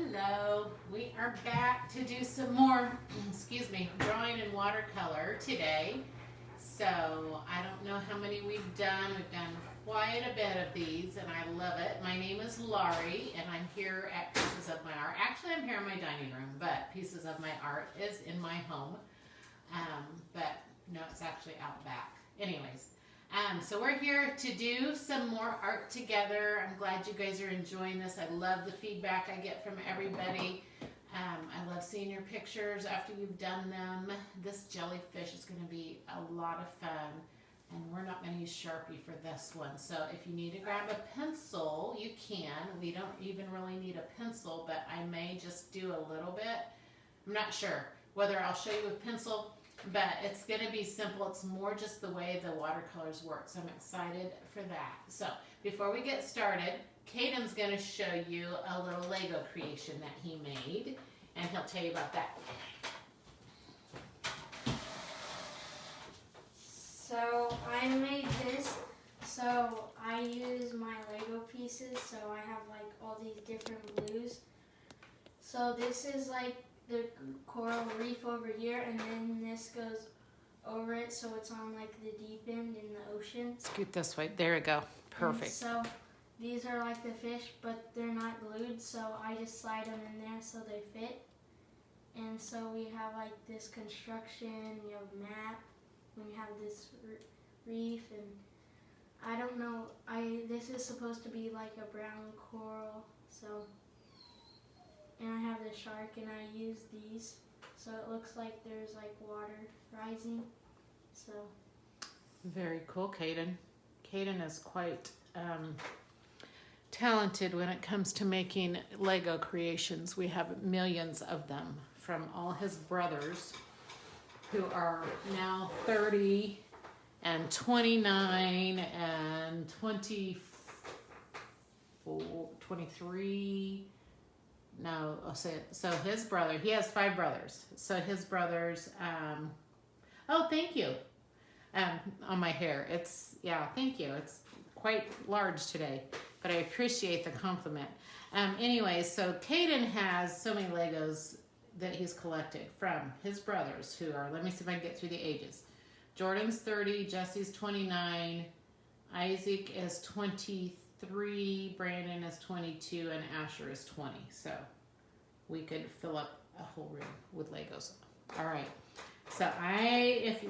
Hello, we are back to do some more, excuse me, drawing in watercolor today. So I don't know how many we've done. We've done quite a bit of these and I love it. My name is Laurie and I'm here at Pieces of My Art. Actually, I'm here in my dining room, but Pieces of My Art is in my home. But no, it's actually out back. Anyways. So we're here to do some more art together. I'm glad you guys are enjoying this. I love the feedback I get from everybody. I love seeing your pictures after you've done them. This jellyfish is going to be a lot of fun. And we're not going to use Sharpie for this one. So if you need to grab a pencil, you can. We don't even really need a pencil, but I may just do a little bit. I'm not sure whether I'll show you with pencil. But it's going to be simple. It's more just the way the watercolors work. So I'm excited for that. So before we get started, Caden's going to show you a little Lego creation that he made. And he'll tell you about that. So I made this. So I use my Lego pieces. So I have like all these different blues. So this is like the coral reef over here, and then this goes over it, so it's on like the deep end in the ocean. Scoot this way. There we go. Perfect. And so these are like the fish, but they're not glued, so I just slide them in there so they fit. And so we have like this construction, we have a map, we have this reef, and I don't know, this is supposed to be like a brown coral, so. And I have the shark, and I use these, so it looks like there's like water rising. So very cool, Caden. Caden is quite talented when it comes to making Lego creations. We have millions of them from all his brothers, who are now 30 and 29 and 23. No, I'll say it. So his brother, he has 5 brothers. So his brothers, oh, thank you. On my hair. It's, yeah, thank you. It's quite large today, but I appreciate the compliment. Anyways, so Caden has so many Legos that he's collected from his brothers who are, let me see if I can get through the ages. Jordan's 30, Jesse's 29, Isaac is 23, Brandon is 22, and Asher is 20. So we could fill up a whole room with Legos. All right. So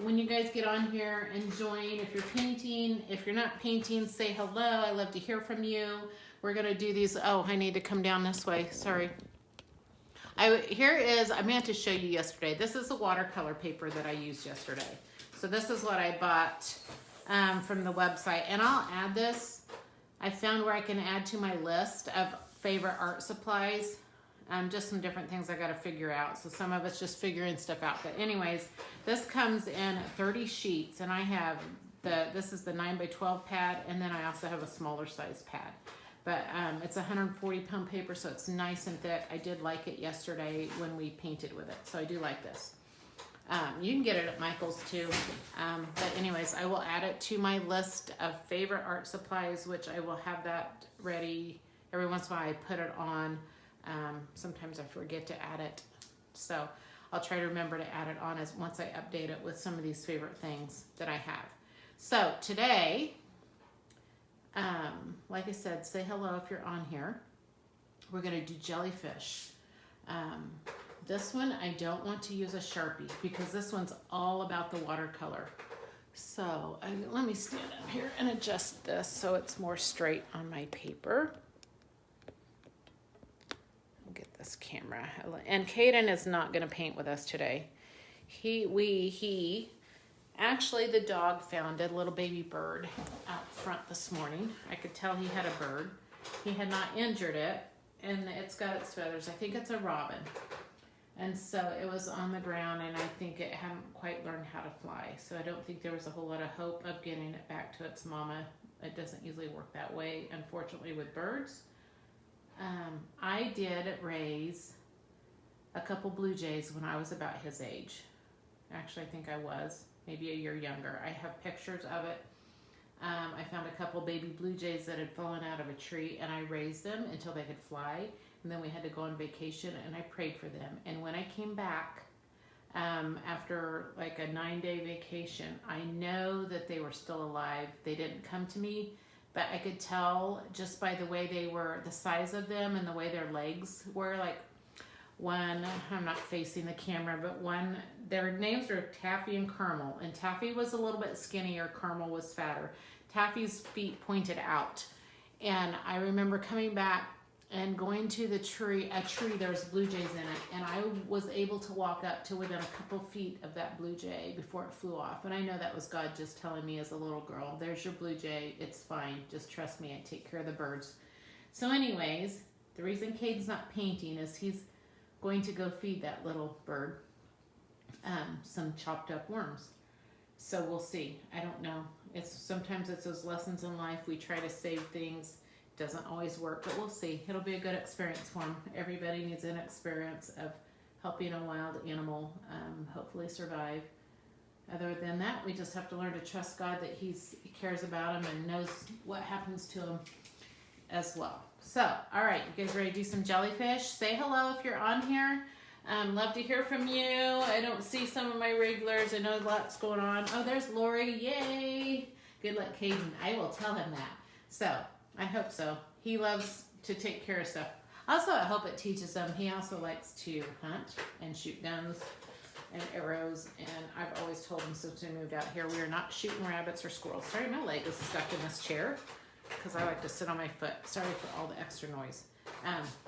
when you guys get on here and join, if you're painting, if you're not painting, say hello. I love to hear from you. We're going to do these. Oh, I need to come down this way. Sorry. Here is, I meant to show you yesterday. This is the watercolor paper that I used yesterday. So this is what I bought from the website. And I'll add this. I found where I can add to my list of favorite art supplies. Just some different things I got to figure out. So some of it's just figuring stuff out. But anyways, this comes in 30 sheets. And I have this is the 9x12 pad. And then I also have a smaller size pad. But it's 140 pound paper, so it's nice and thick. I did like it yesterday when we painted with it. So I do like this. You can get it at Michael's too. But anyways, I will add it to my list of favorite art supplies, which I will have that ready. Every once in a while I put it on. Sometimes I forget to add it. So I'll try to remember to add it on once I update it with some of these favorite things that I have. So today, like I said, say hello if you're on here. We're going to do jellyfish. This one, I don't want to use a Sharpie because this one's all about the watercolor. So let me stand up here and adjust this so it's more straight on my paper. I'll get this camera. And Caden is not going to paint with us today. Actually, the dog found a little baby bird out front this morning. I could tell he had a bird. He had not injured it, and it's got its feathers. I think it's a robin. And so it was on the ground, and I think it hadn't quite learned how to fly. So I don't think there was a whole lot of hope of getting it back to its mama. It doesn't usually work that way, unfortunately, with birds. I did raise a couple blue jays when I was about his age. Actually, I think I was. Maybe a year younger. I have pictures of it. I found a couple baby blue jays that had fallen out of a tree, and I raised them until they could fly. And then we had to go on vacation, and I prayed for them. And when I came back, after like a 9-day vacation, I know that they were still alive. They didn't come to me, but I could tell just by the way they were, the size of them and the way their legs were. Like one, I'm not facing the camera, but one, their names are Taffy and Caramel. And Taffy was a little bit skinnier, Caramel was fatter. Taffy's feet pointed out. And I remember coming back and going to the tree, there's blue jays in it, and I was able to walk up to within a couple feet of that blue jay before it flew off. And I know that was God just telling me as a little girl, there's your blue jay, it's fine, just trust me, I take care of the birds. So anyways, the reason Cade's not painting is he's going to go feed that little bird some chopped up worms. So we'll see, I don't know. Sometimes it's those lessons in life, we try to save things. Doesn't always work, but we'll see. It'll be a good experience for him. Everybody needs an experience of helping a wild animal hopefully survive. Other than that, we just have to learn to trust God that he cares about him and knows what happens to him as well. So, all right, you guys ready to do some jellyfish? Say hello if you're on here. Love to hear from you. I don't see some of my regulars. I know lots going on. Oh, there's Lori. Yay. Good luck, Caden. I will tell him that. So, I hope so. He loves to take care of stuff. Also, I hope it teaches him. He also likes to hunt and shoot guns and arrows. And I've always told him since we moved out here, we are not shooting rabbits or squirrels. Sorry, my leg is stuck in this chair because I like to sit on my foot. Sorry for all the extra noise.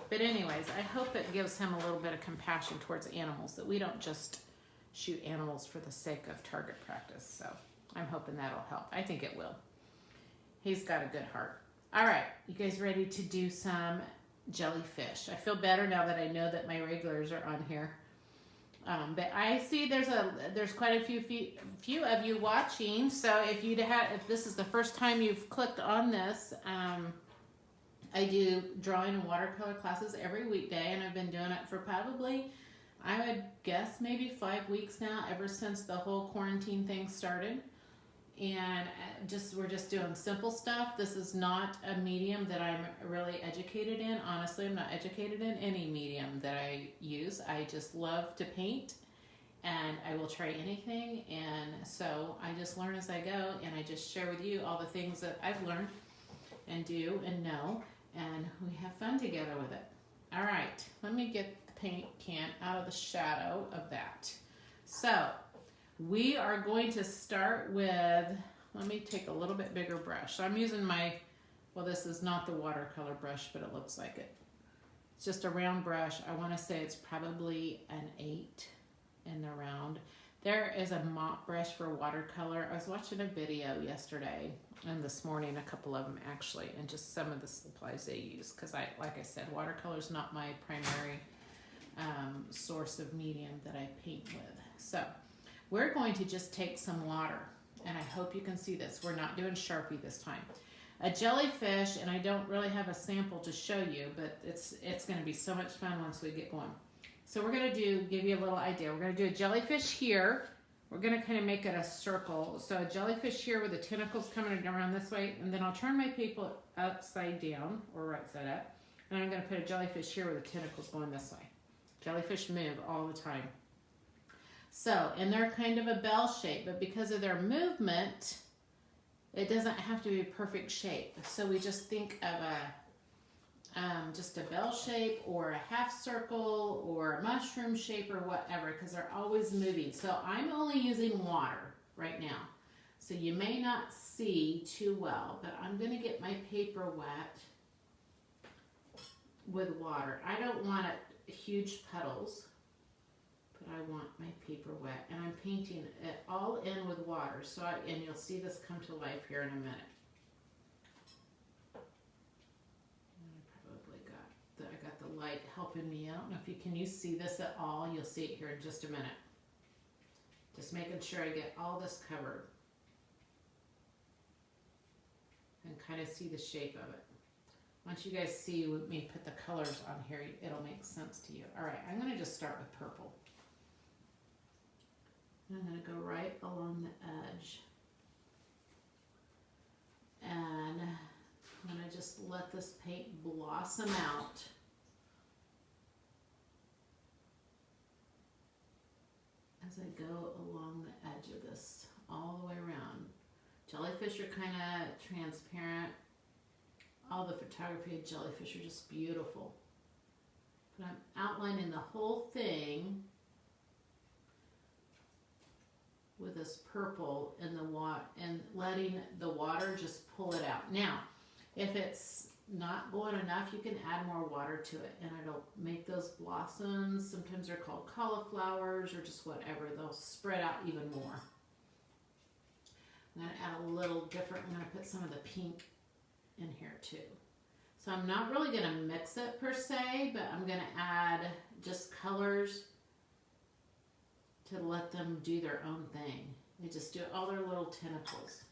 But anyways, I hope it gives him a little bit of compassion towards animals, that we don't just shoot animals for the sake of target practice. So I'm hoping that'll help. I think it will. He's got a good heart. All right, you guys ready to do some jellyfish? I feel better now that I know that my regulars are on here. But I see there's quite a few of you watching. So if this is the first time you've clicked on this, I do drawing and watercolor classes every weekday, and I've been doing it for probably, I would guess, maybe 5 weeks now, ever since the whole quarantine thing started. And we're just doing simple stuff. This is not a medium that I'm really educated in. Honestly, I'm not educated in any medium that I use. I just love to paint, and I will try anything. And so I just learn as I go, and I just share with you all the things that I've learned and do and know, and we have fun together with it. All right, let me get the paint can out of the shadow of that. So we are going to start with, let me take a little bit bigger brush. So I'm using this is not the watercolor brush, but it looks like it. It's just a round brush. I want to say it's probably an 8 in the round. There is a mop brush for watercolor. I was watching a video yesterday and this morning, a couple of them actually, and just some of the supplies they use. Because like I said, watercolor is not my primary source of medium that I paint with. So we're going to just take some water, and I hope you can see this. We're not doing Sharpie this time. A jellyfish, and I don't really have a sample to show you, but it's going to be so much fun once we get going. So we're going to give you a little idea. We're going to do a jellyfish here. We're going to kind of make it a circle. So a jellyfish here with the tentacles coming around this way, and then I'll turn my paper upside down, or right side up, and I'm going to put a jellyfish here with the tentacles going this way. Jellyfish move all the time. So, and they're kind of a bell shape, but because of their movement, it doesn't have to be a perfect shape. So we just think of just a bell shape or a half circle or a mushroom shape or whatever, because they're always moving. So I'm only using water right now. So you may not see too well, but I'm going to get my paper wet with water. I don't want huge puddles, but I want my paper wet, and I'm painting it all in with water. So and you'll see this come to life here in a minute. I got the light helping me. I don't know if can you see this at all? You'll see it here in just a minute. Just making sure I get all this covered and kind of see the shape of it. Once you guys see me put the colors on here, it'll make sense to you. All right, I'm going to just start with purple. I'm going to go right along the edge. And I'm going to just let this paint blossom out. As I go along the edge of this, all the way around. Jellyfish are kind of transparent. All the photography of jellyfish are just beautiful. But I'm outlining the whole thing with this purple in the water and letting the water just pull it out. Now, if it's not going enough, you can add more water to it and it'll make those blossoms. Sometimes they're called cauliflowers or just whatever. They'll spread out even more. I'm going to add a little different. I'm going to put some of the pink in here too. So I'm not really going to mix it per se, but I'm going to add just colors to let them do their own thing. They just do all their little tentacles.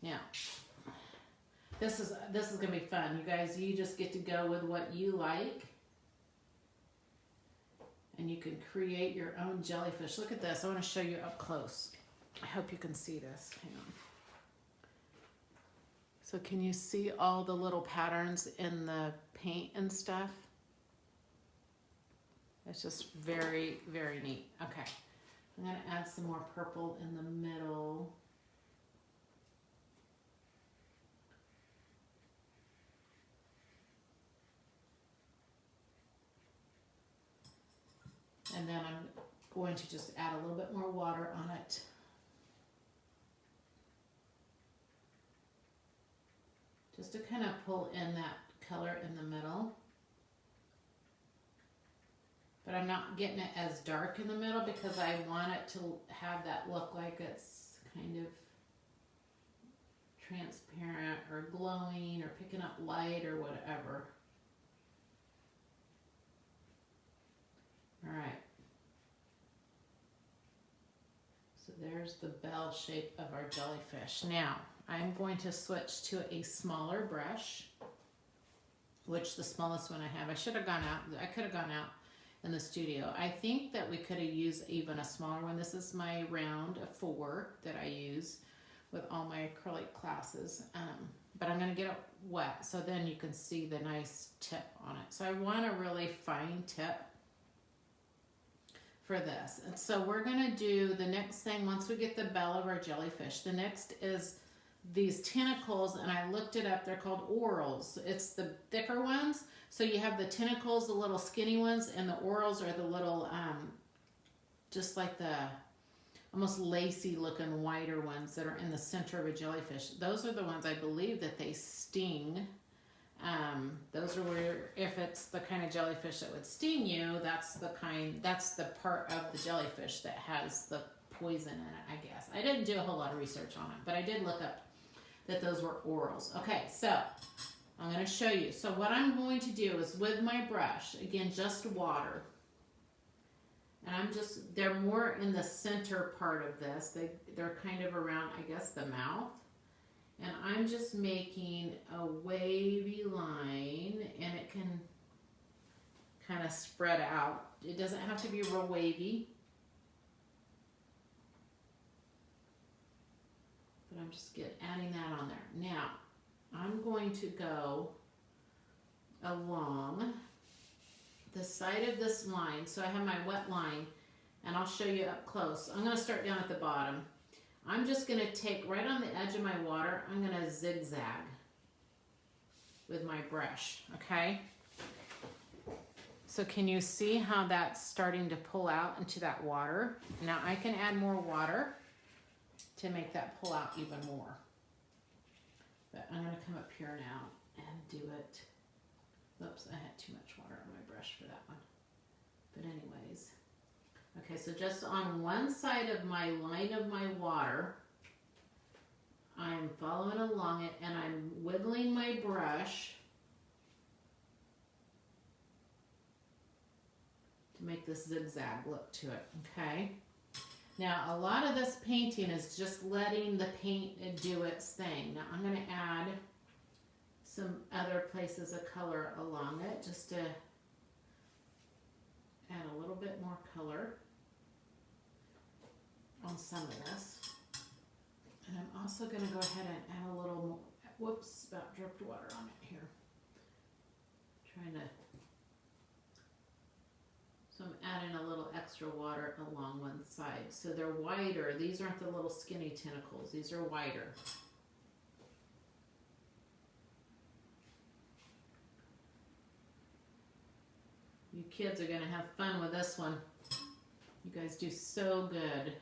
Now, this is going to be fun. You guys, you just get to go with what you like. And you can create your own jellyfish. Look at this. I want to show you up close. I hope you can see this. Hang on. So can you see all the little patterns in the paint and stuff? It's just very, very neat. Okay. I'm going to add some more purple in the middle. And then I'm going to just add a little bit more water on it. Just to kind of pull in that color in the middle. But I'm not getting it as dark in the middle because I want it to have that look like it's kind of transparent or glowing or picking up light or whatever. All right. So there's the bell shape of our jellyfish. Now, I'm going to switch to a smaller brush, which the smallest one I have. I should have gone out. I could have gone out in the studio. I think that we could have used even a smaller one. This is my round 4 that I use with all my acrylic classes. But I'm going to get it wet so then you can see the nice tip on it. So I want a really fine tip for this. And so we're going to do the next thing once we get the bell of our jellyfish. The next is these tentacles, and I looked it up. They're called orals. It's the thicker ones. So you have the tentacles, the little skinny ones, and the orals are the little, just like the almost lacy looking whiter ones that are in the center of a jellyfish. Those are the ones I believe that they sting. Those are where, if it's the kind of jellyfish that would sting you, that's the part of the jellyfish that has the poison in it, I guess. I didn't do a whole lot of research on it, but I did look up that those were orals. Okay, so I'm going to show you. So what I'm going to do is with my brush, again, just water. And they're more in the center part of this. They're kind of around, I guess, the mouth. And I'm just making a wavy line, and it can kind of spread out. It doesn't have to be real wavy. But I'm just adding that on there. Now, I'm going to go along the side of this line. So I have my wet line, and I'll show you up close. I'm going to start down at the bottom. I'm just going to take right on the edge of my water, I'm going to zigzag with my brush, okay? So can you see how that's starting to pull out into that water? Now I can add more water to make that pull out even more. But I'm going to come up here now and do it. Oops, I had too much water on my brush for that one. But anyways. Okay, so just on one side of my line of my water, I'm following along it and I'm wiggling my brush to make this zigzag look to it, okay? Now, a lot of this painting is just letting the paint do its thing. Now, I'm going to add some other places of color along it just to add a little bit more color on some of this. And I'm also going to go ahead and add a little whoops, about dripped water on it here. Trying to, so I'm adding a little extra water along one side. So they're wider. These aren't the little skinny tentacles. These are wider. You kids are gonna have fun with this one. You guys do so good.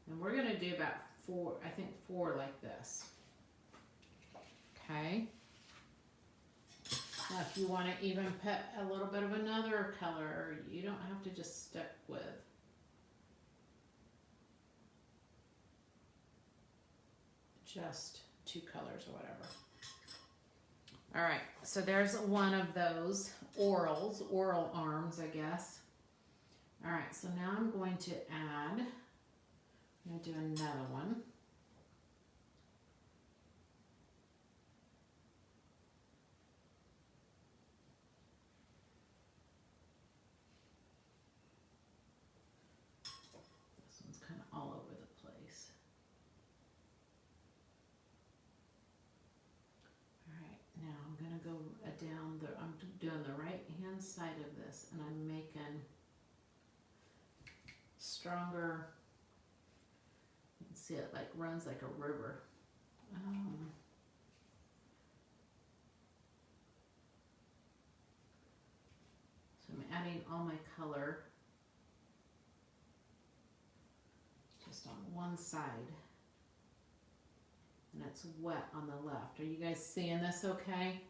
And we're gonna do about 4, I think 4 like this. Okay. Now if you wanna even put a little bit of another color, you don't have to just stick with just 2 colors or whatever. All right, so there's one of those oral arms, I guess. All right, so now I'm going to add, I'm going to do another one. This one's kind of all over the place. All right, now I'm going to go down the, I'm doing the right hand side of this, and I'm making stronger. You can see it like runs like a river. So I'm adding all my color just on one side, and it's wet on the left. Are you guys seeing this okay?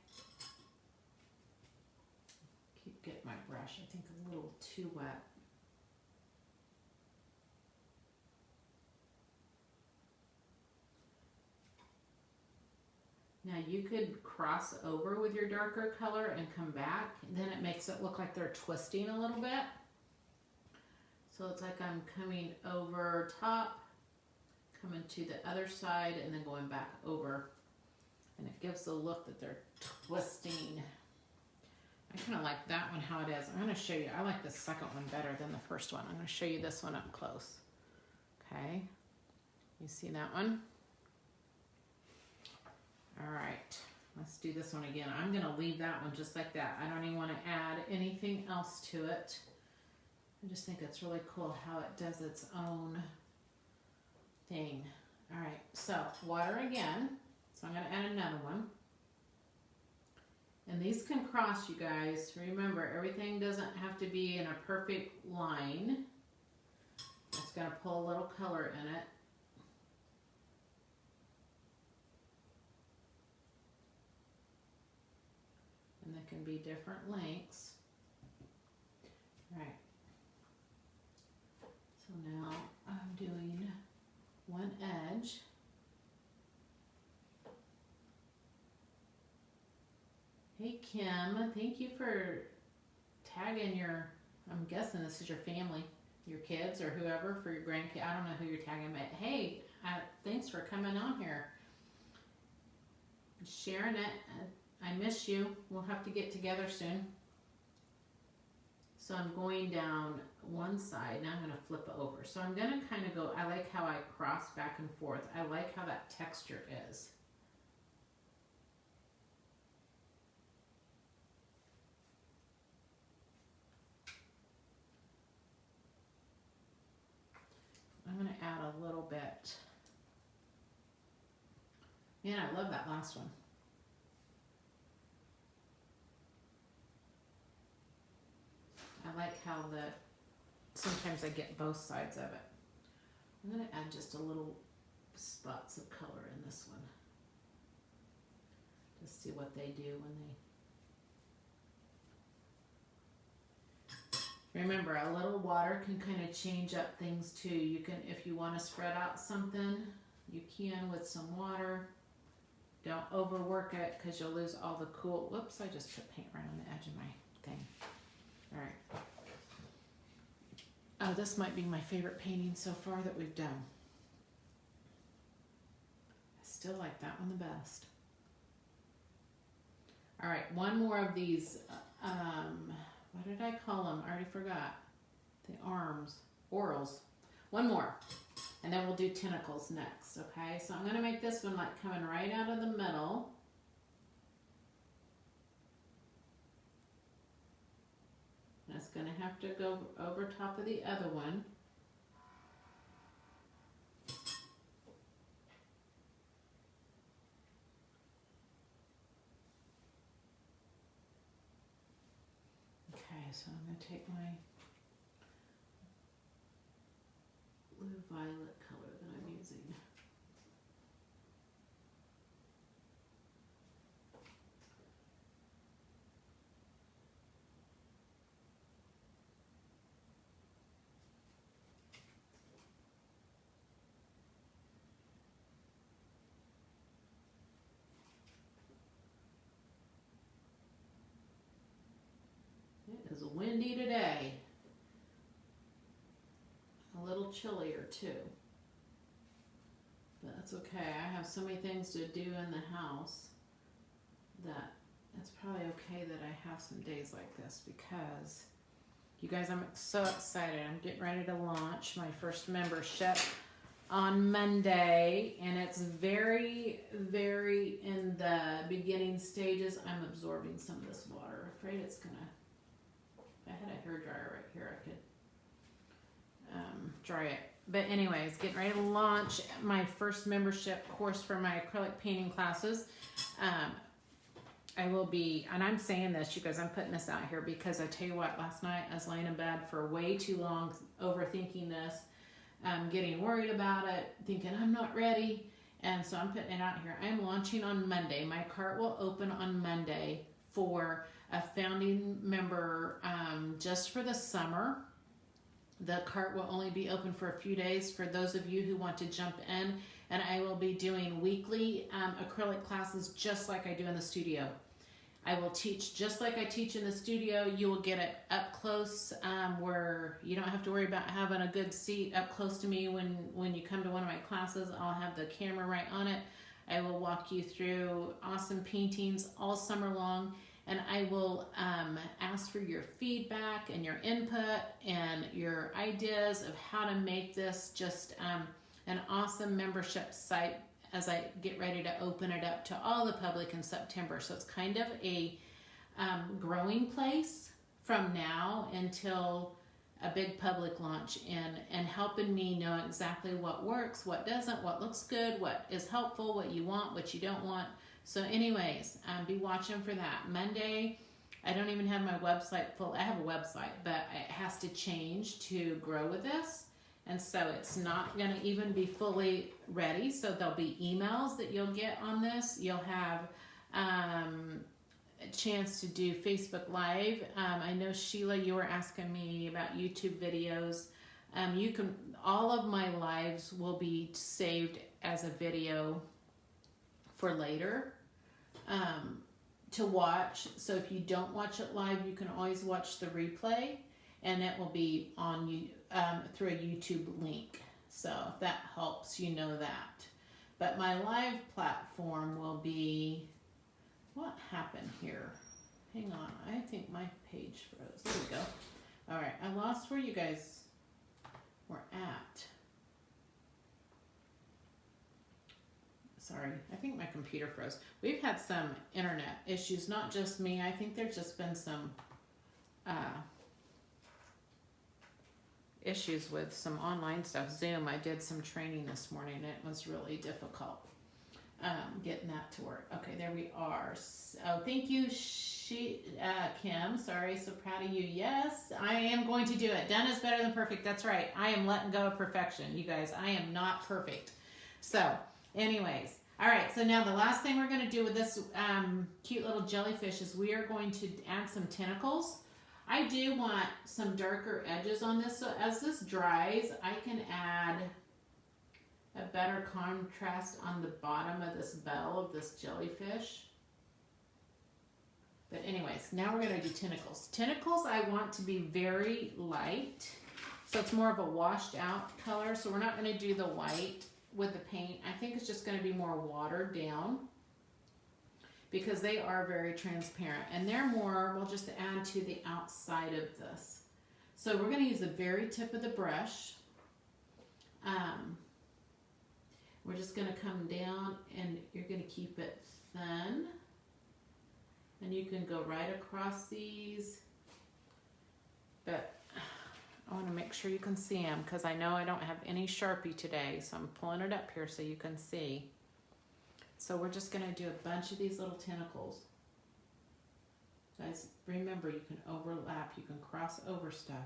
Keep getting my brush, I think a little too wet. Now you could cross over with your darker color and come back, and then it makes it look like they're twisting a little bit. So it's like I'm coming over top, coming to the other side, and then going back over. And it gives the look that they're twisting. I kind of like that one how it is. I'm going to show you, I like the second one better than the first one. I'm going to show you this one up close. Okay, you see that one? All right, let's do this one again. I'm gonna leave that one just like that. I don't even wanna add anything else to it. I just think it's really cool how it does its own thing. All right, so water again. So I'm gonna add another one. And these can cross, you guys. Remember, everything doesn't have to be in a perfect line. It's gonna pull a little color in it. And they can be different lengths. All right. So now I'm doing one edge. Hey Kim, thank you for tagging your, I'm guessing this is your family, your kids or whoever, for your grandkid. I don't know who you're tagging, but hey, thanks for coming on here. Sharing it. I miss you. We'll have to get together soon. So I'm going down one side. Now I'm going to flip it over. So I'm going to kind of go, I like how I cross back and forth. I like how that texture is. I'm going to add a little bit. Man, I love that last one. I like how sometimes I get both sides of it. I'm going to add just a little spots of color in this one. Just see what they do when they... Remember, a little water can kind of change up things too. You can, if you want to spread out something, you can with some water. Don't overwork it because you'll lose all the cool... Whoops, I just put paint right on the edge of my thing. All right. Oh, this might be my favorite painting so far that we've done. I still like that one the best. All right, one more of these, what did I call them? I already forgot. The arms, orals. One more. And then we'll do tentacles next, okay? So I'm gonna make this one like coming right out of the middle. And it's gonna have to go over top of the other one. Okay, so I'm gonna take my blue violet color that I'm using. It is windy today. A little chillier too. But that's okay. I have so many things to do in the house that it's probably okay that I have some days like this, because you guys, I'm so excited. I'm getting ready to launch my first membership on Monday, and it's very, very in the beginning stages. I'm absorbing some of this water. I'm afraid it's gonna, if I had a hairdryer right here, I could dry it. But anyways, getting ready to launch my first membership course for my acrylic painting classes. I will be, and I'm saying this, you guys, I'm putting this out here because I tell you what, last night I was laying in bed for way too long, overthinking this, getting worried about it, thinking I'm not ready. And so I'm putting it out here. I'm launching on Monday. My cart will open on Monday for a founding member, just for the summer. The cart will only be open for a few days for those of you who want to jump in, and I will be doing weekly acrylic classes just like I do in the studio. I will teach just like I teach in the studio. You will get it up close, where you don't have to worry about having a good seat up close to me when you come to one of my classes. I'll have the camera right on it. I will walk you through awesome paintings all summer long. And I will ask for your feedback and your input and your ideas of how to make this just an awesome membership site as I get ready to open it up to all the public in September. So it's kind of a growing place from now until a big public launch, and helping me know exactly what works, what doesn't, what looks good, what is helpful, what you want, what you don't want. So anyways, be watching for that. Monday, I don't even have my website full. I have a website, but it has to change to grow with this. And so it's not going to even be fully ready. So there'll be emails that you'll get on this. You'll have a chance to do Facebook Live. I know, Sheila, you were asking me about YouTube videos. You can, all of my lives will be saved as a video for later to watch. So if you don't watch it live, you can always watch the replay, and it will be on you through a YouTube link. So if that helps, you know that. But my live platform will be, what happened here? Hang on, I think my page froze. There we go. All right, I lost where you guys were at. Sorry, I think my computer froze. We've had some internet issues, not just me. I think there's just been some issues with some online stuff. Zoom, I did some training this morning, and it was really difficult getting that to work. Okay, there we are. Oh, thank you, Kim. Sorry, so proud of you. Yes, I am going to do it. Done is better than perfect. That's right. I am letting go of perfection, you guys. I am not perfect. So, anyways. All right, so now the last thing we're going to do with this cute little jellyfish is we are going to add some tentacles. I do want some darker edges on this, so as this dries, I can add a better contrast on the bottom of this bell of this jellyfish. But anyways, now we're going to do tentacles. Tentacles I want to be very light, so it's more of a washed out color, so we're not going to do the white with the paint. I think it's just going to be more watered down because they are very transparent, and they're more, we'll just add to the outside of this. So we're going to use the very tip of the brush We're just gonna come down and you're gonna keep it thin. And you can go right across these. But I wanna make sure you can see them because I know I don't have any Sharpie today. So I'm pulling it up here so you can see. So we're just gonna do a bunch of these little tentacles. Guys, remember you can overlap, you can cross over stuff.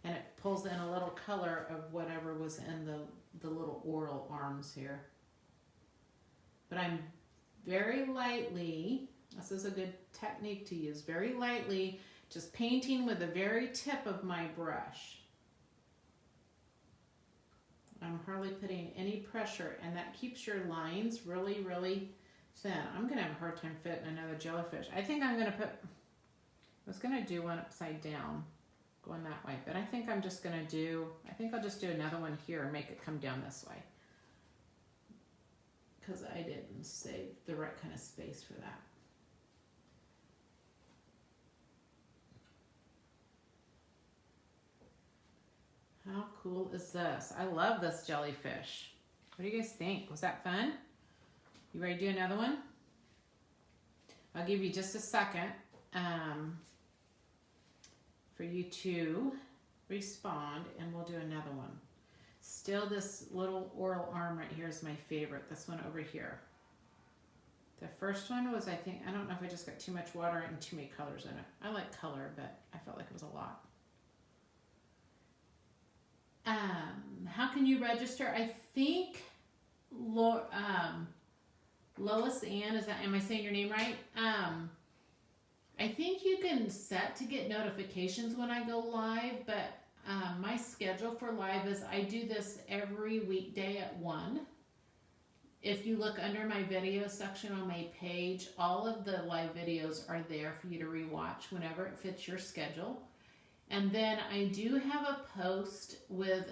And it pulls in a little color of whatever was in the little oral arms here. But I'm very lightly, this is a good technique to use, very lightly, just painting with the very tip of my brush. I'm hardly putting any pressure, and that keeps your lines really, really thin. I'm gonna have a hard time fitting another jellyfish. I think I'm gonna put, I was gonna do one upside down, going that way, but I think I'm just gonna do, I think I'll just do another one here and make it come down this way. Because I didn't save the right kind of space for that. How cool is this? I love this jellyfish. What do you guys think? Was that fun? You ready to do another one? I'll give you just a second for you to respond and we'll do another one. Still, this little oral arm right here is my favorite. This one over here. The first one was, I think, I don't know if I just got too much water and too many colors in it. I like color, but I felt like it was a lot. How can you register? I think Lois Ann, is that, am I saying your name right? I think you can set to get notifications when I go live, but my schedule for live is I do this every weekday at 1. If you look under my video section on my page, all of the live videos are there for you to rewatch whenever it fits your schedule. And then I do have a post with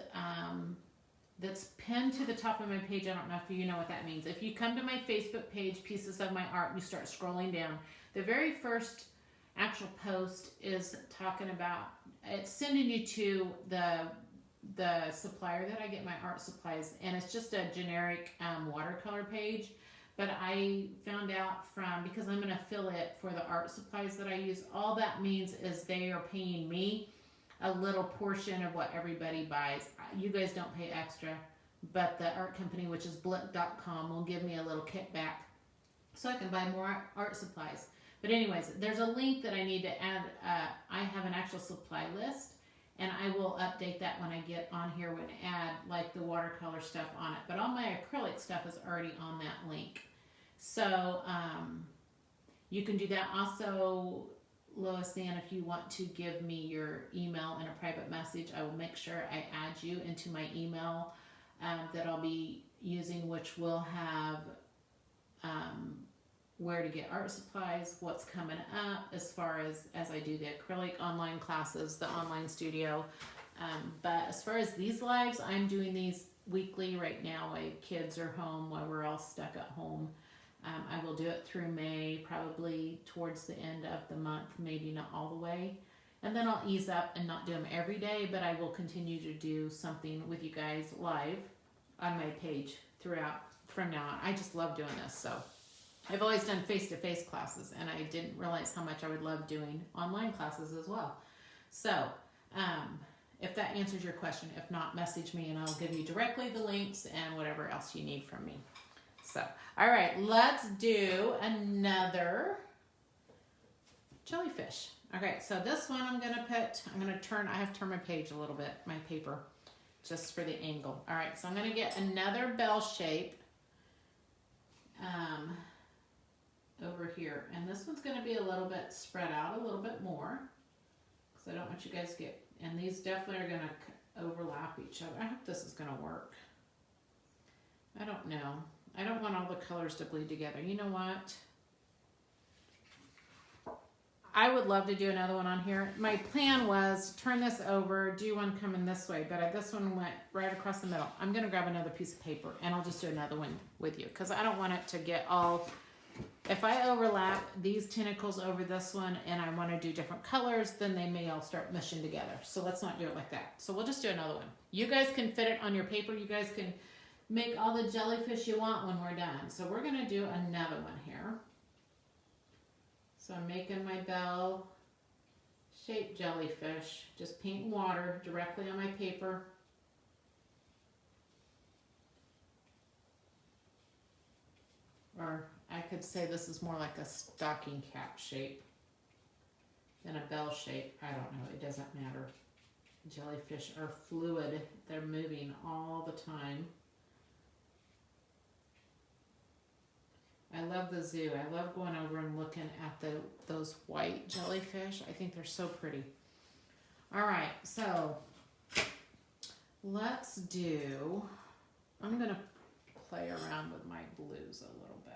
that's pinned to the top of my page. I don't know if you know what that means. If you come to my Facebook page, Pieces of My Art, and you start scrolling down, the very first actual post is talking about, it's sending you to the supplier that I get my art supplies, and it's just a generic watercolor page. But I found out from, because I'm an affiliate for the art supplies that I use, all that means is they are paying me a little portion of what everybody buys. You guys don't pay extra, but the art company, which is blip.com, will give me a little kickback so I can buy more art supplies. But anyways, there's a link that I need to add. I have an actual supply list, and I will update that when I get on here and add like the watercolor stuff on it. But all my acrylic stuff is already on that link. So you can do that. Also, Lois Ann, if you want to give me your email in a private message, I will make sure I add you into my email that I'll be using, which will have where to get art supplies, what's coming up as far as I do the acrylic online classes, the online studio. But as far as these lives, I'm doing these weekly right now while kids are home, while we're all stuck at home. I will do it through May, probably towards the end of the month, maybe not all the way. And then I'll ease up and not do them every day, but I will continue to do something with you guys live on my page throughout from now on. I just love doing this. So I've always done face-to-face classes, and I didn't realize how much I would love doing online classes as well. So if that answers your question, if not, message me and I'll give you directly the links and whatever else you need from me. So, all right, let's do another jellyfish. Okay, so this one I'm gonna turn, I have to turn my page a little bit, my paper, just for the angle. All right, so I'm gonna get another bell shape over here. And this one's gonna be a little bit spread out a little bit more, because I don't want you guys to get, and these definitely are gonna overlap each other. I hope this is gonna work. I don't know. I don't want all the colors to bleed together. You know what? I would love to do another one on here. My plan was turn this over, do one coming this way, but this one went right across the middle. I'm gonna grab another piece of paper and I'll just do another one with you, because I don't want it to get all, if I overlap these tentacles over this one and I want to do different colors, then they may all start mushing together. So let's not do it like that. So we'll just do another one. You guys can fit it on your paper. You guys can make all the jellyfish you want when we're done. So we're gonna do another one here. So I'm making my bell shaped jellyfish. Just paint and water directly on my paper. Or I could say this is more like a stocking cap shape than a bell shape. I don't know, it doesn't matter. Jellyfish are fluid. They're moving all the time. I love the zoo. I love going over and looking at those white jellyfish. I think they're so pretty. All right, so let's do, I'm gonna play around with my blues a little bit.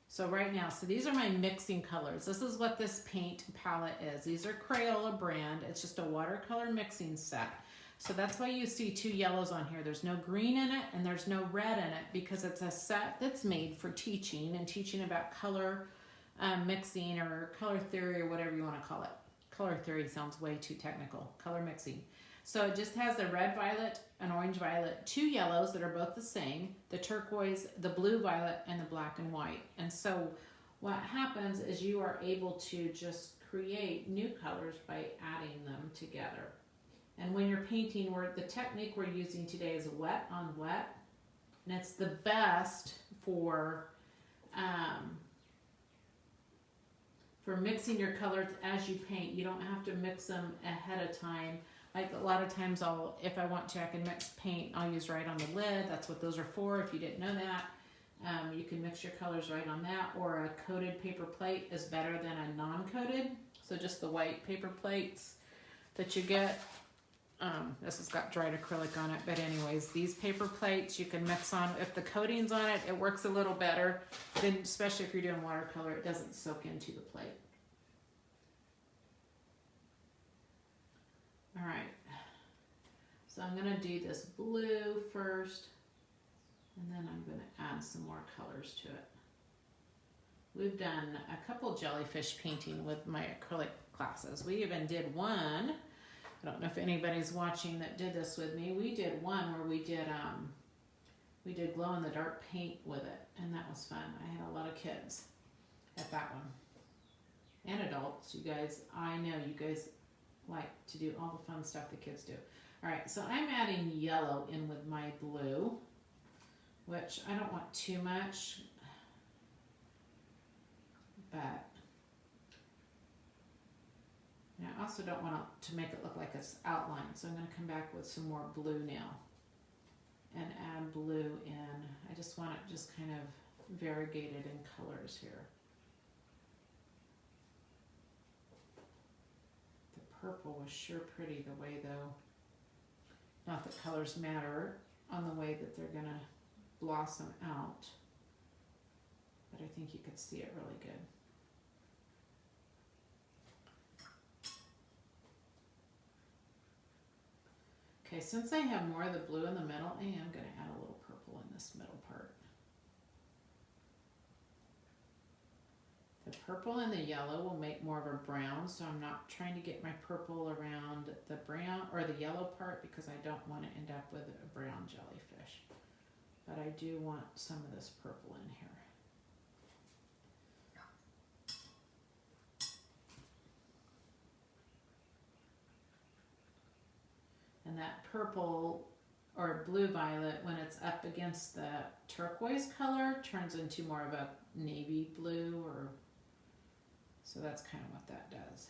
So right now, so these are my mixing colors. This is what this paint palette is. These are Crayola brand. It's just a watercolor mixing set. So that's why you see 2 yellows on here. There's no green in it and there's no red in it because it's a set that's made for teaching and teaching about color mixing or color theory or whatever you want to call it. Color theory sounds way too technical. Color mixing. So it just has the red violet, an orange violet, 2 yellows that are both the same, the turquoise, the blue violet, and the black and white. And so what happens is you are able to just create new colors by adding them together. And when you're painting, the technique we're using today is wet on wet. And it's the best for mixing your colors as you paint. You don't have to mix them ahead of time. Like a lot of times if I want to, I can mix paint. I'll use right on the lid. That's what those are for if you didn't know that. You can mix your colors right on that, or a coated paper plate is better than a non-coated. So just the white paper plates that you get. This has got dried acrylic on it, but anyways, these paper plates you can mix on. If the coating's on it, it works a little better. Then, especially if you're doing watercolor, it doesn't soak into the plate. All right, so I'm gonna do this blue first, and then I'm gonna add some more colors to it. We've done a couple jellyfish painting with my acrylic classes. We even did one. I don't know if anybody's watching that did this with me. We did one where we did glow in the dark paint with it, and that was fun. I had a lot of kids at that one, and adults. You guys, I know you guys like to do all the fun stuff the kids do. All right, so I'm adding yellow in with my blue, which I don't want too much, but and I also don't want to make it look like it's outlined, so I'm going to come back with some more blue now and add blue in. I just want it just kind of variegated in colors here. The purple was sure pretty the way though. Not that colors matter on the way that they're going to blossom out, but I think you could see it really good. Okay, since I have more of the blue in the middle, I am going to add a little purple in this middle part. The purple and the yellow will make more of a brown, so I'm not trying to get my purple around the brown or the yellow part because I don't want to end up with a brown jellyfish. But I do want some of this purple in here. And that purple or blue violet, when it's up against the turquoise color, turns into more of a navy blue, or so that's kind of what that does.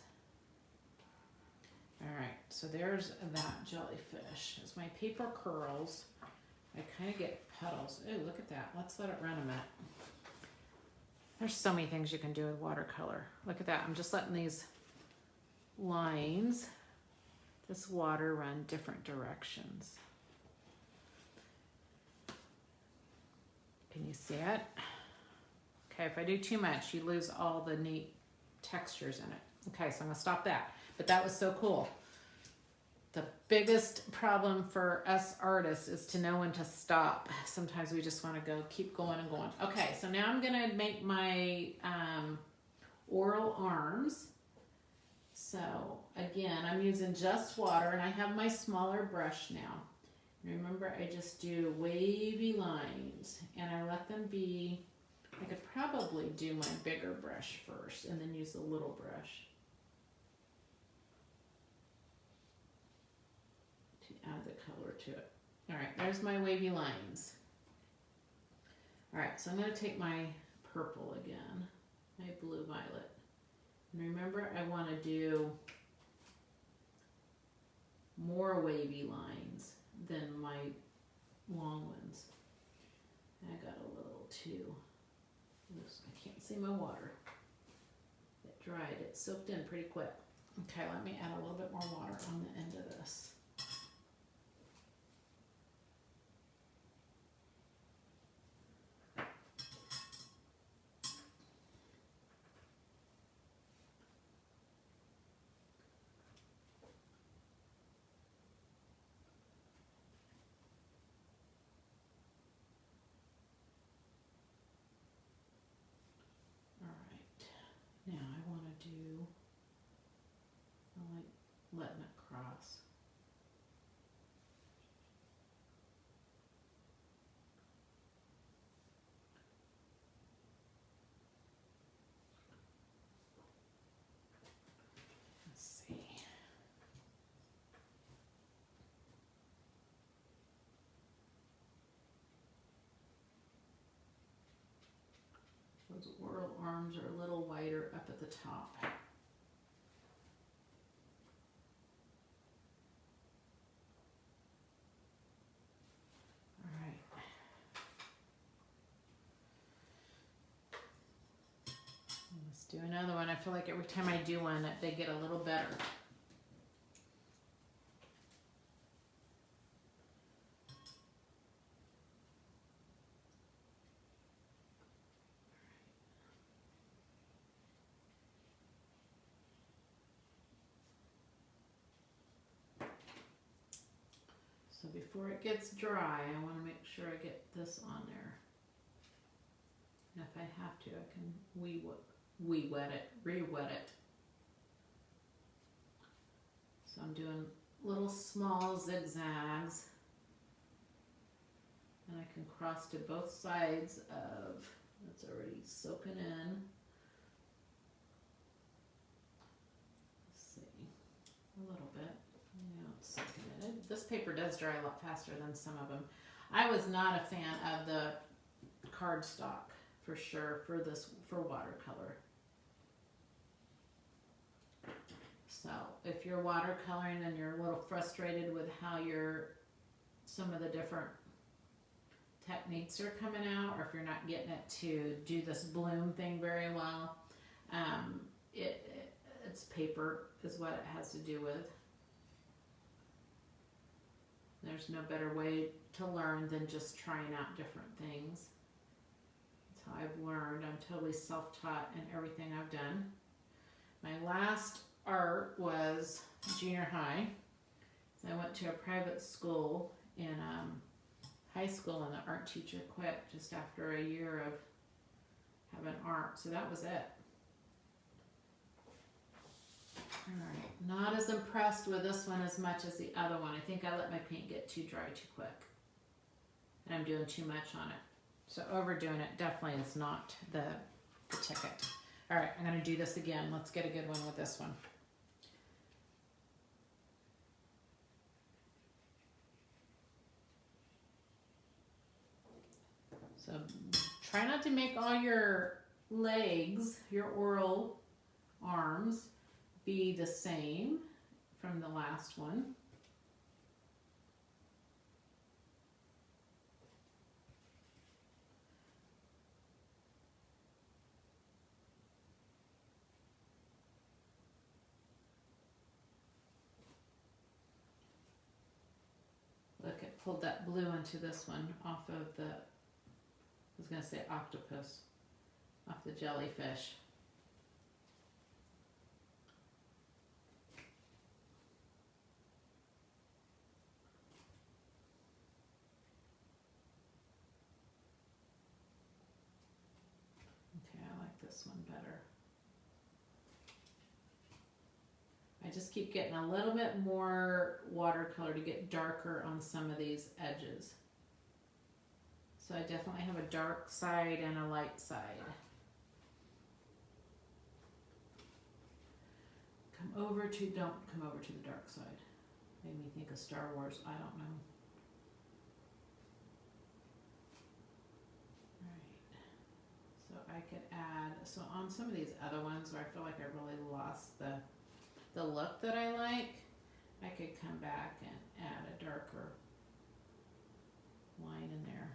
All right, so there's that jellyfish. As my paper curls, I kind of get petals. Oh, look at that. Let's let it run a minute. There's so many things you can do with watercolor. Look at that. I'm just letting these lines, this water, run different directions. Can you see it? Okay, if I do too much, you lose all the neat textures in it. Okay, so I'm gonna stop that. But that was so cool. The biggest problem for us artists is to know when to stop. Sometimes we just wanna go, keep going and going. Okay, so now I'm gonna make my oral arms. So again, I'm using just water, and I have my smaller brush now. Remember, I just do wavy lines, and I let them be. I could probably do my bigger brush first and then use the little brush to add the color to it. All right, there's my wavy lines. All right, so I'm going to take my purple again, my blue violet. And remember, I want to do more wavy lines than my long ones. I got a little too loose. I can't see my water. It dried. It soaked in pretty quick. Okay, let me add a little bit more water on the end of this. Now I want to do, I like letting it cross. Let's see. Those whorl arms are a little wider up at the top. All right. Let's do another one. I feel like every time I do one, they get a little better. So before it gets dry, I want to make sure I get this on there. And if I have to, I can re-wet it. So I'm doing little small zigzags. And I can cross to both sides of, that's already soaking in. Let's see, a little bit. Yeah, it's soaking in. This paper does dry a lot faster than some of them. I was not a fan of the cardstock for sure for watercolor. So if you're watercoloring and you're a little frustrated with how some of the different techniques are coming out, or if you're not getting it to do this bloom thing very well, it's paper is what it has to do with. There's no better way to learn than just trying out different things. That's how I've learned. I'm totally self-taught in everything I've done. My last art was junior high. So I went to a private school in high school, and the art teacher quit just after a year of having art. So that was it. Alright, not as impressed with this one as much as the other one. I think I let my paint get too dry too quick. And I'm doing too much on it. So overdoing it definitely is not the ticket. Alright, I'm going to do this again. Let's get a good one with this one. So try not to make all your legs, your oral arms, be the same from the last one. Look, it pulled that blue into this one off of the, I was going to say octopus, off the jellyfish. Okay, I like this one better. I just keep getting a little bit more watercolor to get darker on some of these edges. So I definitely have a dark side and a light side. Don't come over to the dark side. Made me think of Star Wars, I don't know. Alright, so I could add, so on some of these other ones where I feel like I really lost the look that I like, I could come back and add a darker line in there.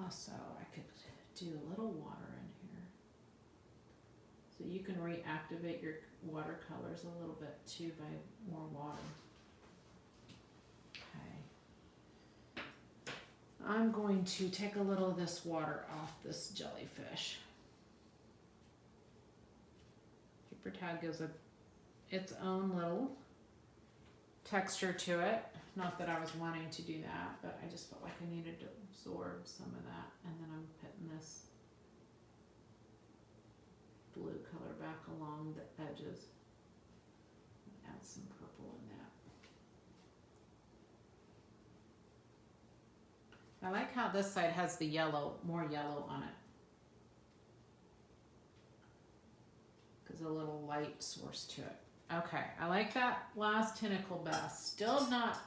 Also, I could do a little water in here. So you can reactivate your watercolors a little bit too by more water. Okay. I'm going to take a little of this water off this jellyfish. Paper towel gives its own little texture to it. Not that I was wanting to do that, but I just felt like I needed to absorb some of that. And then I'm putting this blue color back along the edges. Add some purple in that. I like how this side has the yellow, more yellow on it. Because a little light source to it. Okay, I like that last tentacle best. Still not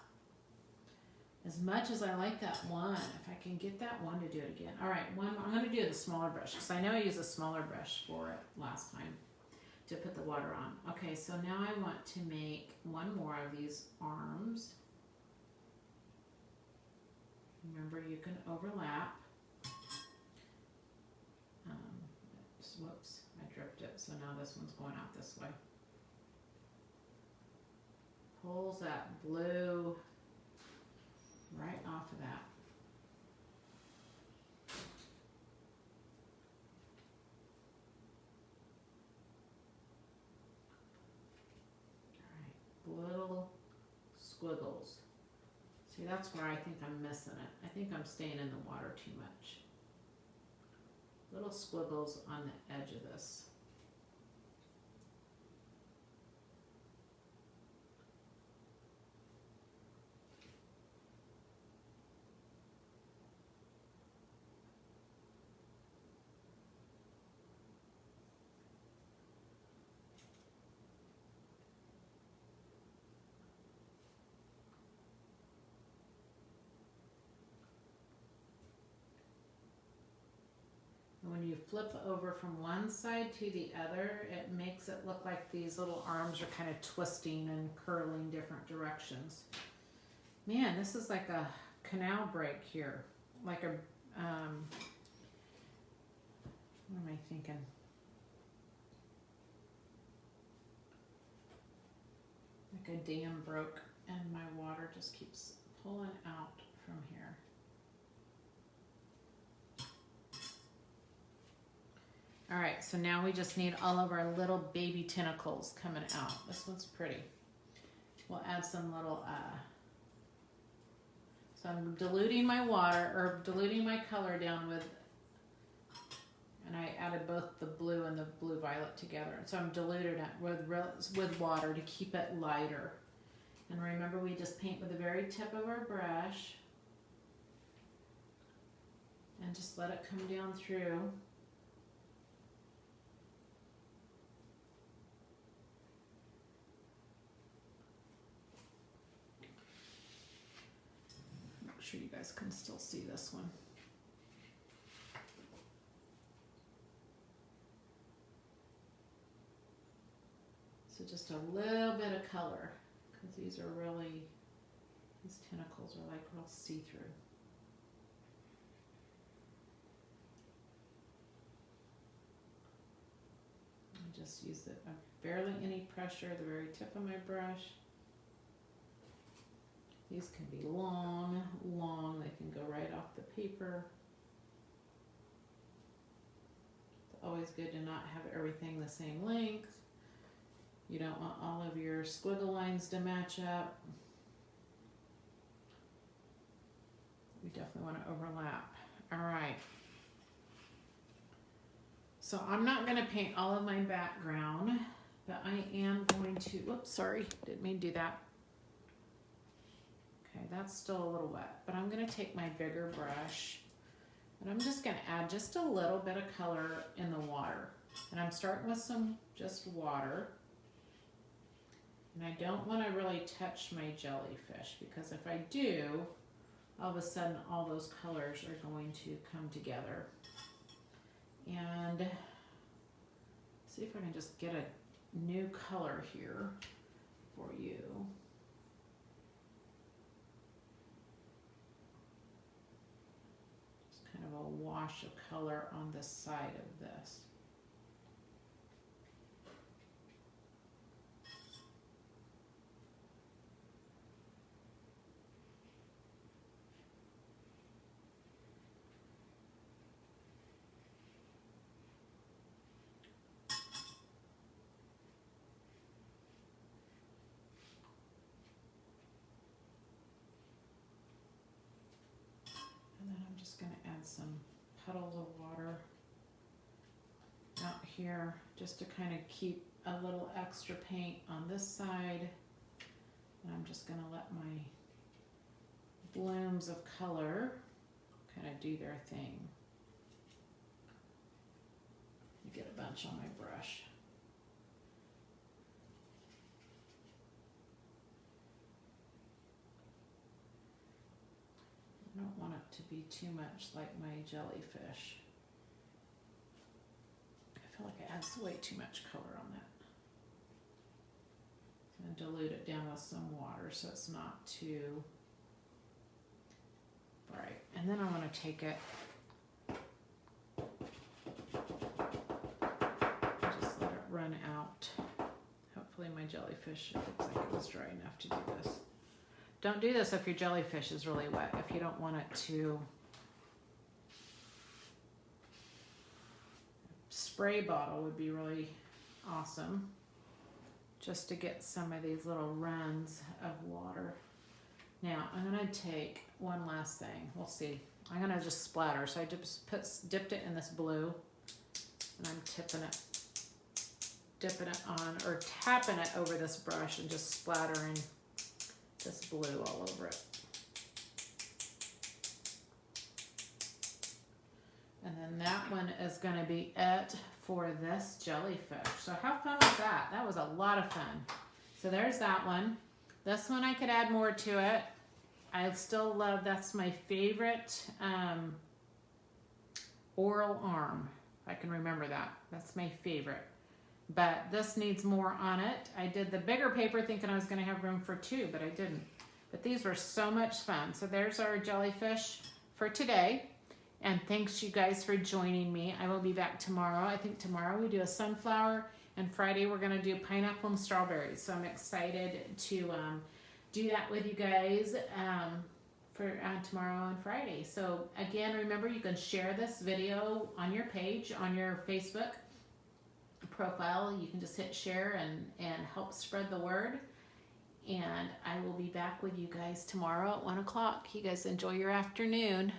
as much as I like that one. If I can get that one to do it again. All right, I'm going to do the smaller brush because I know I used a smaller brush for it last time to put the water on. Okay, so now I want to make one more of these arms. Remember, you can overlap. Whoops, I dripped it, so now this one's going out this way. Pulls that blue right off of that. Alright, little squiggles. See, that's where I think I'm missing it. I think I'm staying in the water too much. Little squiggles on the edge of this. When you flip over from one side to the other, it makes it look like these little arms are kind of twisting and curling different directions. Man, this is like a canal break here. Like a, what am I thinking? Like a dam broke and my water just keeps pulling out from here. All right, so now we just need all of our little baby tentacles coming out. This one's pretty. We'll add some little, so I'm diluting my water, or diluting my color down with, and I added both the blue and the blue violet together. So I'm diluting it with water to keep it lighter. And remember, we just paint with the very tip of our brush. And just let it come down through. Sure you guys can still see this one. So just a little bit of color, because these tentacles are like real see-through. I just use it, barely any pressure, the very tip of my brush. These can be long, they can go right off the paper. It's always good to not have everything the same length. You don't want all of your squiggle lines to match up. We definitely want to overlap. All right. So I'm not going to paint all of my background, but I am going to, whoops, sorry, didn't mean to do that. Okay, that's still a little wet, but I'm gonna take my bigger brush and I'm just gonna add just a little bit of color in the water. And I'm starting with some just water. And I don't wanna really touch my jellyfish because if I do, all of a sudden all those colors are going to come together. And see if I can just get a new color here for you. Just kind of a wash of color on the side of this. Going to add some puddles of water out here just to kind of keep a little extra paint on this side. And I'm just going to let my blooms of color kind of do their thing. Get a bunch on my brush. I don't want it to be too much like my jellyfish. I feel like it adds way too much color on that. I'm going to dilute it down with some water so it's not too bright. And then I want to take it, just let it run out. Hopefully my jellyfish, it looks like it was dry enough to do this. Don't do this if your jellyfish is really wet, if you don't want it to. Spray bottle would be really awesome, just to get some of these little runs of water. Now I'm gonna take one last thing. We'll see. I'm gonna just splatter. So I just dipped it in this blue, and I'm dipping it on, or tapping it over this brush and just splattering this blue all over it. And then that one is going to be it for this jellyfish. So how fun was that? That was a lot of fun. So there's that one. This one I could add more to it. I still love, that's my favorite oral arm. If I can remember that. That's my favorite. But this needs more on it. I did the bigger paper thinking I was going to have room for two, but I didn't. But these were so much fun. So there's our jellyfish for today. And thanks you guys for joining me. I will be back tomorrow. I think tomorrow we do a sunflower, and Friday we're going to do pineapple and strawberries. So I'm excited to do that with you guys for tomorrow and Friday. So again, remember you can share this video on your page, on your Facebook profile. You can just hit share and help spread the word. And I will be back with you guys tomorrow at 1 o'clock. You guys enjoy your afternoon.